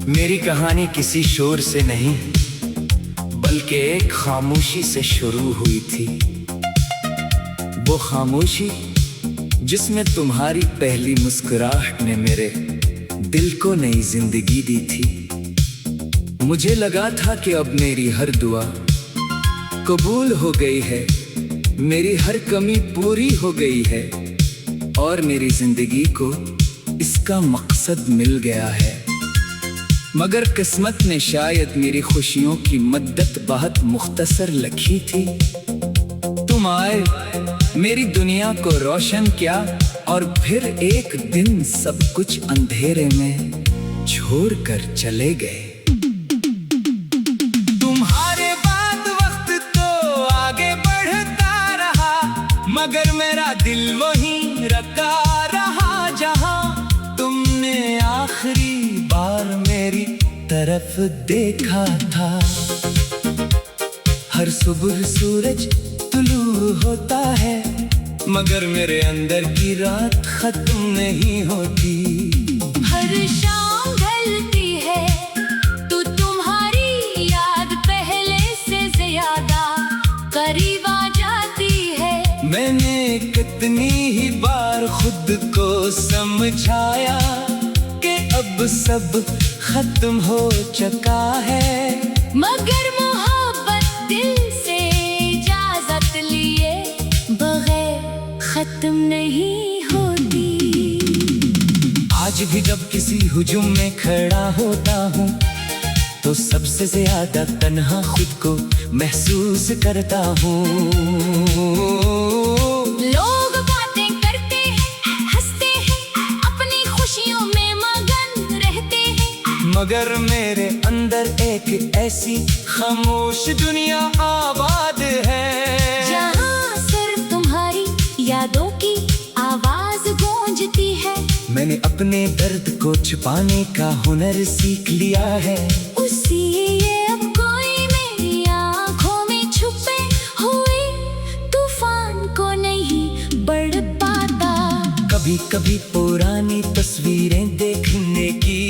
मेरी कहानी किसी शोर से नहीं बल्कि एक खामोशी से शुरू हुई थी। वो खामोशी जिसमें तुम्हारी पहली मुस्कुराहट ने मेरे दिल को नई जिंदगी दी थी। मुझे लगा था कि अब मेरी हर दुआ कबूल हो गई है, मेरी हर कमी पूरी हो गई है और मेरी जिंदगी को इसका मकसद मिल गया है। मगर किस्मत ने शायद मेरी खुशियों की मद्दत बहुत मुख्तसर लिखी थी। तुम आए, मेरी दुनिया को रोशन किया और फिर एक दिन सब कुछ अंधेरे में छोड़कर चले गए। तुम्हारे बाद वक्त तो आगे बढ़ता रहा, मगर मेरा दिल वहीं रखा रहा जहां तुमने आखिरी बार मेरी तरफ देखा था। हर सुबह सूरज तुलू होता है, मगर मेरे अंदर की रात खत्म नहीं होती। हर शाम ढलती है तो तुम्हारी याद पहले से ज्यादा करीब आ जाती है। मैंने कितनी ही बार खुद को समझाया कि अब सब खत्म हो चुका है, मगर मोहब्बत दिल से इजाजत लिए बगैर खत्म नहीं होती। आज भी जब किसी हुजूम में खड़ा होता हूँ तो सबसे ज्यादा तन्हा खुद को महसूस करता हूँ। लोग बातें करते हैं, हंसते हैं, अपनी खुशियों में मगन रहते हैं, मगर मेरे अंदर एक ऐसी खामोश दुनिया आबाद है जहाँ सिर्फ तुम्हारी यादों की आवाज गूंजती है। मैंने अपने दर्द को छुपाने का हुनर सीख लिया है, उसीलिए अब कोई मेरी आँखों में छुपे हुए तूफान को नहीं बढ़ पाता। कभी कभी पुरानी तस्वीरें देखने की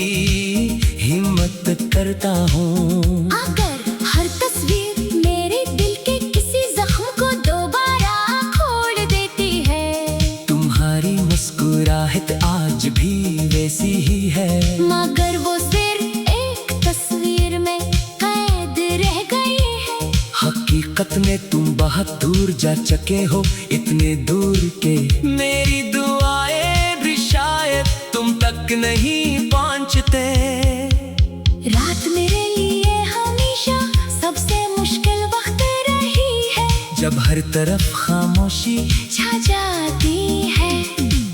हिम्मत करता हूँ। अगर हर तस्वीर मेरे दिल के किसी जख्म को दोबारा खोल देती है, तुम्हारी मुस्कुराहट आज भी वैसी ही है, मगर वो सिर्फ एक तस्वीर में कैद रह गई है। हकीकत में तुम बहुत दूर जा चुके हो, इतने दूर के मेरी दुआएं भी शायद तुम तक नहीं पहुंचते। रात मेरे लिए हमेशा सबसे मुश्किल वक्त रही है, जब हर तरफ खामोशी छा जाती है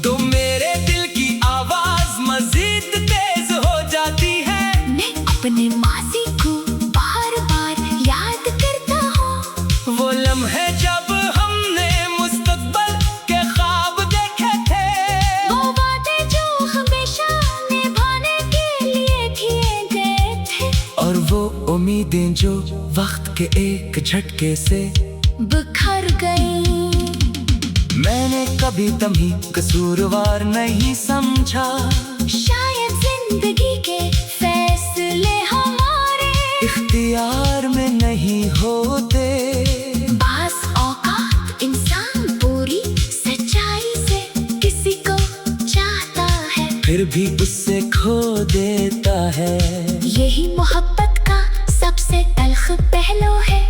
तो मेरे दिल की आवाज मजीद तेज हो जाती है। मैं अपने माजी को बार बार याद करता हूँ, वो लम्हे जब हमने मुस्तकबिल के ख्वाब देखे थे, वो बातें जो हमेशा निभाने के लिए किए गए थे, और वो उम्मीदें जो वक्त के एक झटके से बिखर गई। मैंने कभी तुम्हें कसूरवार नहीं समझा, शायद जिंदगी के फैसले हमारे इख्तियार में नहीं होते। बास औकात इंसान पूरी सच्चाई से किसी को चाहता है, फिर भी उससे खो देता है। यही मोहब्बत का सबसे तल्ख पहलू है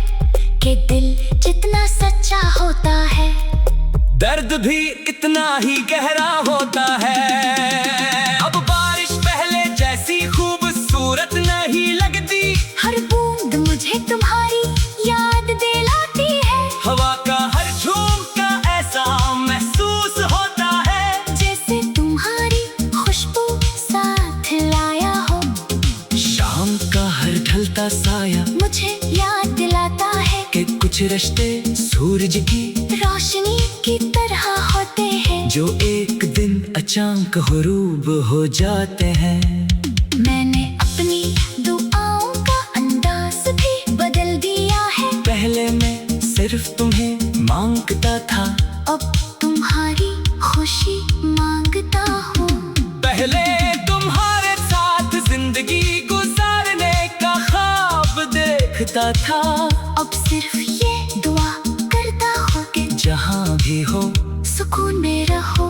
कि दिल जितना सच्चा होता है, दर्द भी इतना ही गहरा होता है। अब बारिश पहले जैसी खूबसूरत नहीं लगती, हर बूंद मुझे तुम्हारी याद दिलाती है, हवा का हर झोंका ऐसा महसूस होता है जैसे तुम्हारी खुशबू साथ लाया हो। शाम का हर ढलता साया मुझे याद दिलाता है कि कुछ रिश्ते सूरज की रोशनी की तरह होते हैं, जो एक दिन अचानक हुरूब हो जाते हैं। मैंने अपनी दुआओं का अंदाज भी बदल दिया है, पहले मैं सिर्फ तुम्हें मांगता था, अब तुम्हारी खुशी मांगता हूँ। पहले तुम्हारे साथ जिंदगी गुजर होता था। अब सिर्फ ये दुआ करता हूँ कि जहाँ भी हो सुकून में रहो।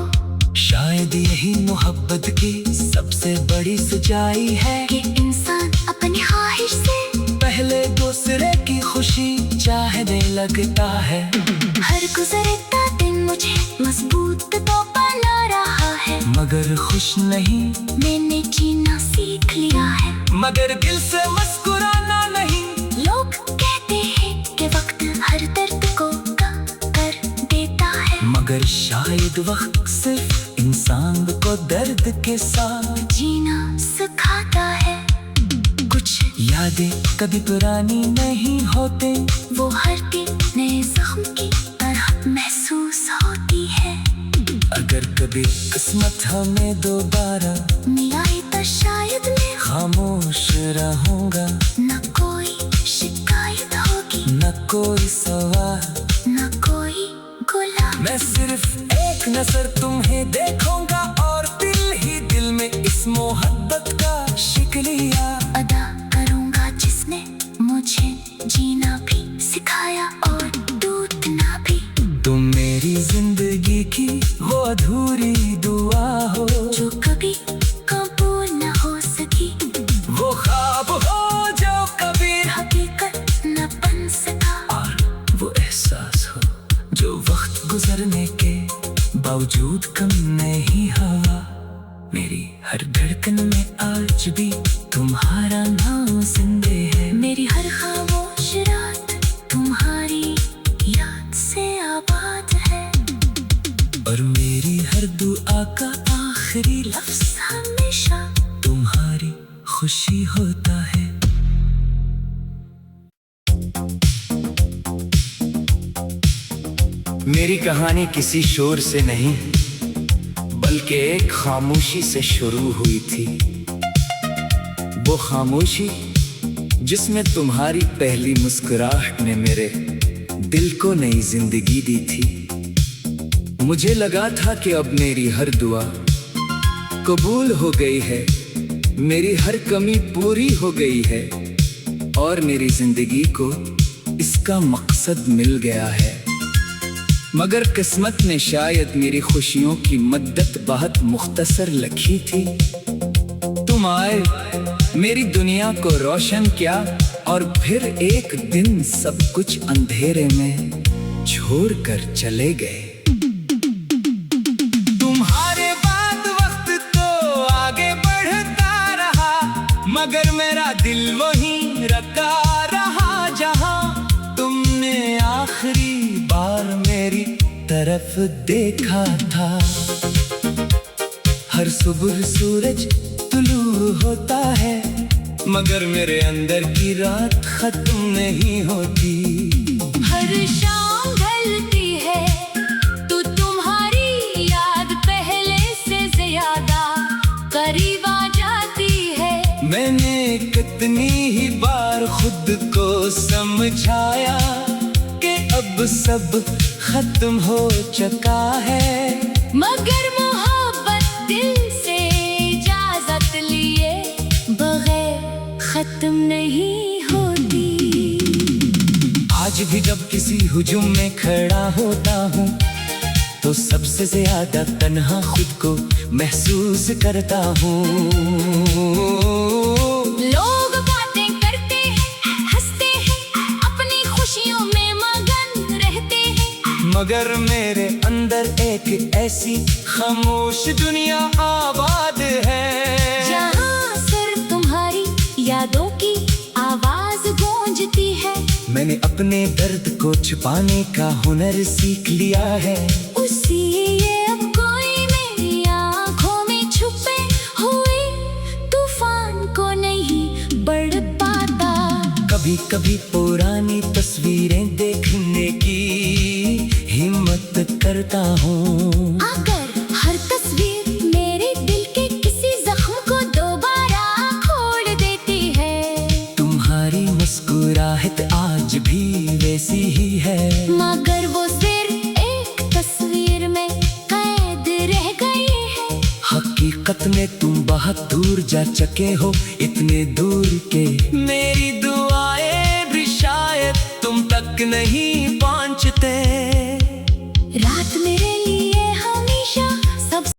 शायद यही मोहब्बत की सबसे बड़ी सच्चाई है कि इंसान अपनी ख्वाहिश से पहले दूसरे की खुशी चाहने लगता है। हर गुजरता दिन मुझे मजबूत तो बना रहा है, मगर खुश नहीं, मैंने जीना सीख लिया है। मगर दिल से मुस्कुराना नहीं। लोग कहते हैं कि वक्त हर दर्द को कम कर देता है, मगर शायद वक्त सिर्फ इंसान को दर्द के साथ जीना सिखाता है। कुछ यादें कभी पुरानी नहीं होते, वो हर दिन नए जख्म की तरह महसूस होती है। अगर कभी किस्मत हमें दोबारा मिलाए तो शायद मैं खामोश रहूंगा। न कोई शिकायत होगी, न कोई सवाल, न कोई गुलाम। मैं सिर्फ एक नजर तुम्हें देखूंगा और दिल ही दिल में इस मोहब्बत का शुक्रिया अदा करूंगा जिसने मुझे जीना भी सिखाया और टूटना भी। तुम मेरी जिंदगी की वो अधूरी दुआ हो, जो कभी कबूल न हो सकी, वो ख्वाब हो जो कभी हकीकत न बन सका, और वो एहसास हो जो वक्त गुजरने के बावजूद कम नहीं हुआ। मेरी हर धड़कन में आज भी तुम्हारा नाम जिंदे है। मेरी हर खामोश रात तुम्हारी याद से आबाद है, और मेरी हर दुआ का आखिरी लफ्ज हमेशा तुम्हारी खुशी होता है। मेरी कहानी किसी शोर से नहीं, बल्कि एक खामोशी से शुरू हुई थी। वो खामोशी जिसमें तुम्हारी पहली मुस्कुराहट ने मेरे दिल को नई जिंदगी दी थी। मुझे लगा था कि अब मेरी हर दुआ कबूल हो गई है, मेरी हर कमी पूरी हो गई है, और मेरी जिंदगी को इसका मकसद मिल गया है। मगर किस्मत ने शायद मेरी खुशियों की मद्दत बहुत मुख्तसर लिखी थी। तुम आए, मेरी दुनिया को रोशन किया, और फिर एक दिन सब कुछ अंधेरे में छोड़कर चले गए। तुम्हारे बाद वक्त तो आगे बढ़ता रहा, मगर मेरा दिल वहीं रखा रहा जहां तुमने आखिरी बार मेरी तरफ देखा था। हर सुबह सूरज तुलू होता है, मगर मेरे अंदर की रात खत्म नहीं होती। हर शाम ढलती है तो तुम्हारी याद पहले से ज्यादा करीब आ जाती है। मैंने कितनी ही बार खुद को समझाया कि अब सब खत्म हो चुका है, मगर मोहब्बत दिल से इजाजत लिए बगैर खत्म नहीं होती। आज भी जब किसी हुजूम में खड़ा होता हूँ तो सबसे ज्यादा तन्हा खुद को महसूस करता हूँ। लोग बातें करते हैं, हंसते हैं, अपनी खुशियों में मगन रहते हैं, मगर मेरे अंदर एक ऐसी खामोश दुनिया आबाद है, जहाँ सिर्फ तुम्हारी यादों की आवाज गूंजती है। मैंने अपने दर्द को छुपाने का हुनर सीख लिया है। उसी ये अब कोई मेरी आँखों में छुपे हुए तूफान को नहीं बढ़ पाता। कभी कभी पुरानी तस्वीरें देखने की हिम्मत करता हूँ। अगर हर तस्वीर मेरे दिल के किसी जख्म को दोबारा खोल देती है, तुम्हारी मुस्कुराहट आज भी वैसी ही है, मगर वो सिर्फ एक तस्वीर में कैद रह गई है। हकीकत में तुम बहुत दूर जा चुके हो, इतने दूर के मेरी दुआएं भी नहीं